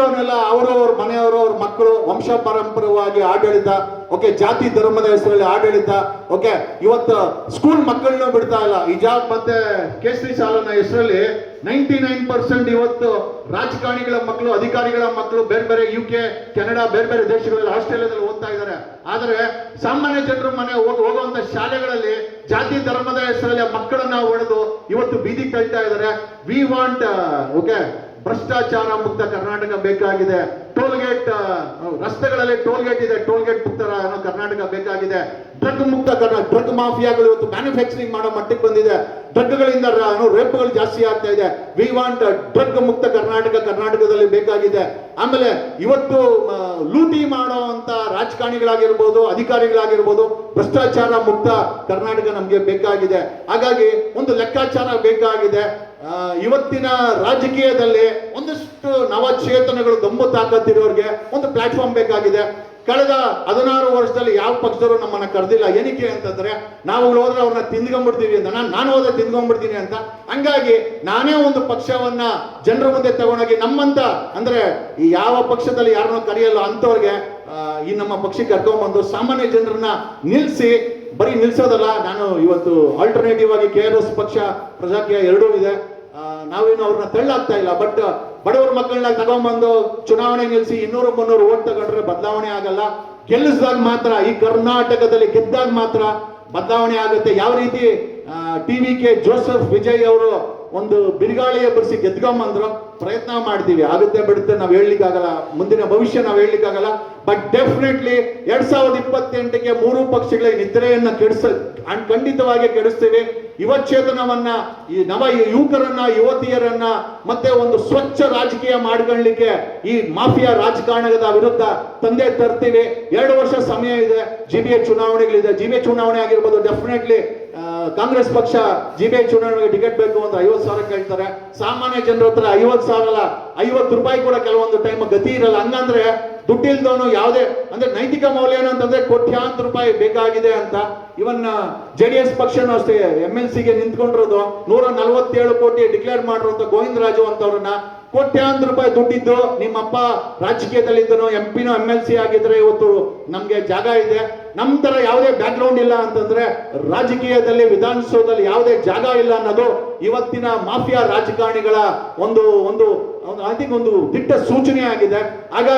ಉಳಿದಿರೋನೆಲ್ಲ ಅವರವ್ರ ಮನೆಯವರು ಅವ್ರ ಮಕ್ಕಳು ವಂಶ ಪಾರಂಪರ್ಯವಾಗಿ ಆಡಳಿತ, ಓಕೆ, ಜಾತಿ ಧರ್ಮದ ಹೆಸರಲ್ಲಿ ಆಡಳಿತ, ಓಕೆ. ಇವತ್ತು ಸ್ಕೂಲ್ ಮಕ್ಕಳನ್ನ ಬಿಡ್ತಾ ಇಲ್ಲ. ಹಿಜಾಬ್ ಮತ್ತೆ ಕೇಸರಿ ಸಾಲನ ಹೆಸರಲ್ಲಿ 99% ಇವತ್ತು ರಾಜಕಾರಣಿಗಳ ಮಕ್ಕಳು, ಅಧಿಕಾರಿಗಳ ಮಕ್ಕಳು ಬೇರೆ ಬೇರೆ UK, ಕೆನಡಾ, ಬೇರೆ ಬೇರೆ ದೇಶಗಳಲ್ಲಿ, ಆಸ್ಟ್ರೇಲಿಯಾದಲ್ಲಿ ಓದ್ತಾ ಇದ್ದಾರೆ. ಆದರೆ ಸಾಮಾನ್ಯ ಜನರ ಮನೆ ಹೋಗುವಂತ ಶಾಲೆಗಳಲ್ಲಿ ಜಾತಿ ಧರ್ಮದ ಹೆಸರಲ್ಲಿ ಮಕ್ಕಳನ್ನ ಹೊಡೆದು ಇವತ್ತು ಬೀದಿ ತಳ್ತಾ ಇದ್ದಾರೆ. ವಿ ವಾಂಟ್, ಓಕೆ, ಭ್ರಷ್ಟಾಚಾರ ಮುಕ್ತ ಕರ್ನಾಟಕ ಬೇಕಾಗಿದೆ. ಟೋಲ್ಗೇಟ್, ರಸ್ತೆಗಳಲ್ಲಿ ಟೋಲ್ಗೇಟ್ ಇದೆ, ಟೋಲ್ಗೇಟ್ ಮುಕ್ತ ಕರ್ನಾಟಕ ಬೇಕಾಗಿದೆ. ಡ್ರಗ್ ಮುಕ್ತ ಡ್ರಗ್ ಮಾಫಿಯಾಗಳು ಇವತ್ತು ಮ್ಯಾನುಫ್ಯಾಕ್ಚರಿಂಗ್ ಮಾಡೋ ಮಟ್ಟಕ್ಕೆ ಬಂದಿದೆ. ಡ್ರಗ್ಗಳಿಂದ ರೇಪ್ಗಳು ಜಾಸ್ತಿ ಆಗ್ತಾ ಇದೆ. ವಿ ವಾಂಟ್ ಡ್ರಗ್ ಮುಕ್ತ ಕರ್ನಾಟಕದಲ್ಲಿ ಬೇಕಾಗಿದೆ. ಆಮೇಲೆ ಇವತ್ತು ಲೂಟಿ ಮಾಡೋ ಅಂತ ರಾಜಕಾರಣಿಗಳಾಗಿರ್ಬೋದು, ಅಧಿಕಾರಿಗಳಾಗಿರ್ಬೋದು, ಭ್ರಷ್ಟಾಚಾರ ಮುಕ್ತ ಕರ್ನಾಟಕ ನಮ್ಗೆ ಬೇಕಾಗಿದೆ. ಹಾಗಾಗಿ ಒಂದು ಲೆಕ್ಕಾಚಾರ ಬೇಕಾಗಿದೆ. ಇವತ್ತಿನ ರಾಜಕೀಯದಲ್ಲಿ ಒಂದಷ್ಟು ನವಚೇತನಗಳು, ದಮ್ಮು ತಾಕತ್ತಿರೋರಿಗೆ ಒಂದು ಪ್ಲಾಟ್ಫಾರ್ಮ್ ಬೇಕಾಗಿದೆ. ಕಳೆದ 16 ವರ್ಷದಲ್ಲಿ ಯಾವ ಪಕ್ಷದವರು ನಮ್ಮನ್ನ ಕರೆದಿಲ್ಲ. ಏನಕ್ಕೆ ಅಂತಂದ್ರೆ ನಾವು ಹೋದ್ರೆ ಅವ್ರನ್ನ ತಿಂದ್ಕೊಂಡ್ಬಿಡ್ತೀವಿ ಅಂತ, ನಾನು ಹೋದ್ರೆ ತಿಂದ್ಕೊಂಡ್ಬಿಡ್ತೀನಿ ಅಂತ. ಹಂಗಾಗಿ ನಾನೇ ಒಂದು ಪಕ್ಷವನ್ನ ಜನರ ಮುಂದೆ ತಗೊಂಡೋಗಿ ನಮ್ಮಂತ, ಅಂದ್ರೆ ಈ ಯಾವ ಪಕ್ಷದಲ್ಲಿ ಯಾರನ್ನ ಕರೆಯಲ್ಲ ಅಂತವ್ರಿಗೆ ಈ ನಮ್ಮ ಪಕ್ಷಕ್ಕೆ ಕರ್ಕೊಂಡ್ಬಂದು ಸಾಮಾನ್ಯ ಜನರನ್ನ ನಿಲ್ಸಿ, ಬರೀ ನಿಲ್ಸೋದಲ್ಲ, ನಾನು ಇವತ್ತು ಆಲ್ಟರ್ನೇಟಿವ್ ಆಗಿ KRS ಪಕ್ಷ, ಪ್ರಜಾಕೀಯ ಎರಡೂ ಇದೆ. ನಾವೇನು ಅವ್ರನ್ನ ತಳ್ಳಾಗ್ತಾ ಇಲ್ಲ. ಬಟ್ ಬಡವರ ಮಕ್ಕಳನ್ನ ತಗೊಂಡ್ಬಂದು ಚುನಾವಣೆ ನಿಲ್ಲಿಸಿ 200-300 ಓಟ್ ತಗೊಂಡ್ರೆ ಬದಲಾವಣೆ ಆಗಲ್ಲ. ಗೆಲ್ಲಿಸಿದಾಗ ಮಾತ್ರ, ಈ ಕರ್ನಾಟಕದಲ್ಲಿ ಗೆದ್ದಾಗ ಮಾತ್ರ ಬದಲಾವಣೆ ಆಗುತ್ತೆ. ಯಾವ ರೀತಿ TVK ಜೋಸೆಫ್ ವಿಜಯ್ ಅವರು ಒಂದು ಬಿರುಗಾಳಿ ಎಬ್ಬರಿಸಿ ಗೆದ್ಕೊಂಬಂದ್ರು, ಪ್ರಯತ್ನ ಮಾಡ್ತೀವಿ. ಆಗುತ್ತೆ ಬಿಡುತ್ತೆ ನಾವು ಹೇಳಲಿಕ್ಕಾಗಲ್ಲ, ಮುಂದಿನ ಭವಿಷ್ಯ ನಾವು ಹೇಳಲಿಕ್ಕಾಗಲ್ಲ. ಬಟ್ ಡೆಫಿನೆಟ್ಲಿ 2028ಕ್ಕೆ 3 ಪಕ್ಷಗಳ ನಿದ್ರೆಯನ್ನ ಖಂಡಿತವಾಗಿ ಕೆಡಿಸ್ತೀವಿ. ಯುವಚೇತನವನ್ನ, ಈ ನವ ಯುವಕರನ್ನ, ಯುವತಿಯರನ್ನ ಮತ್ತೆ ಒಂದು ಸ್ವಚ್ಛ ರಾಜಕೀಯ ಮಾಡ್ಕೊಳ್ಳಿಕ್ಕೆ ಈ ಮಾಫಿಯಾ ರಾಜಕಾರಣದ ವಿರುದ್ಧ ತಂದೆ ತರ್ತೀವಿ. 2 ವರ್ಷ ಸಮಯ ಇದೆ. GBA ಚುನಾವಣೆಗಳಿದೆ. GBA ಚುನಾವಣೆ ಆಗಿರ್ಬೋದು. ಡೆಫಿನೆಟ್ಲಿ ಕಾಂಗ್ರೆಸ್ ಪಕ್ಷ GBA ಚುನಾವಣೆಗೆ ಟಿಕೆಟ್ ಬೇಕು ಅಂತ 50,000 ಕೇಳ್ತಾರೆ. ಸಾಮಾನ್ಯ ಜನರ ಹತ್ರ 50,000 ಅಲ್ಲ, 50 ರೂಪಾಯಿ ಕೂಡ ಕೆಲವೊಂದು ಟೈಮ್ ಗತಿ ಇರಲ್ಲ. ಹಂಗಂದ್ರೆ ದುಡ್ಡಿಲ್ದವನು ಯಾವುದೇ, ಅಂದ್ರೆ ನೈತಿಕ ಮೌಲ್ಯ ಏನಂತಂದ್ರೆ ಕೋಟ್ಯಾಂತರ ರೂಪಾಯಿ ಬೇಕಾಗಿದೆ ಅಂತ. ಇವನ್ JDS ಪಕ್ಷನೂ ಅಷ್ಟೇ, MLCಗೆ ನಿಂತ್ಕೊಂಡಿರೋದು 147 ಕೋಟಿ ಡಿಕ್ಲೇರ್ ಮಾಡಿರುವಂತ ಗೋವಿಂದರಾಜು ಅಂತವ್ರನ್ನ, ಕೋಟ್ಯಾಂತರ ರೂಪಾಯಿ ದುಡ್ಡಿದ್ದು ನಿಮ್ಮಪ್ಪ ರಾಜಕೀಯದಲ್ಲಿದ್ದನು, MP MLC ಆಗಿದ್ರೆ ಇವತ್ತು ನಮ್ಗೆ ಜಾಗ ಇದೆ. ನಮ್ ತರ ಯಾವುದೇ ಬ್ಯಾಕ್ ಗ್ರೌಂಡ್ ಇಲ್ಲ ಅಂತಂದ್ರೆ ರಾಜಕೀಯದಲ್ಲಿ, ವಿಧಾನಸೌಧದಲ್ಲಿ ಯಾವುದೇ ಜಾಗ ಇಲ್ಲ ಅನ್ನೋದು ಇವತ್ತಿನ ಮಾಫಿಯಾ ರಾಜಕಾರಣಿಗಳ ಒಂದು ದಿಟ್ಟ ಸೂಚನೆ ಆಗಿದೆ. ಹಾಗಾಗಿ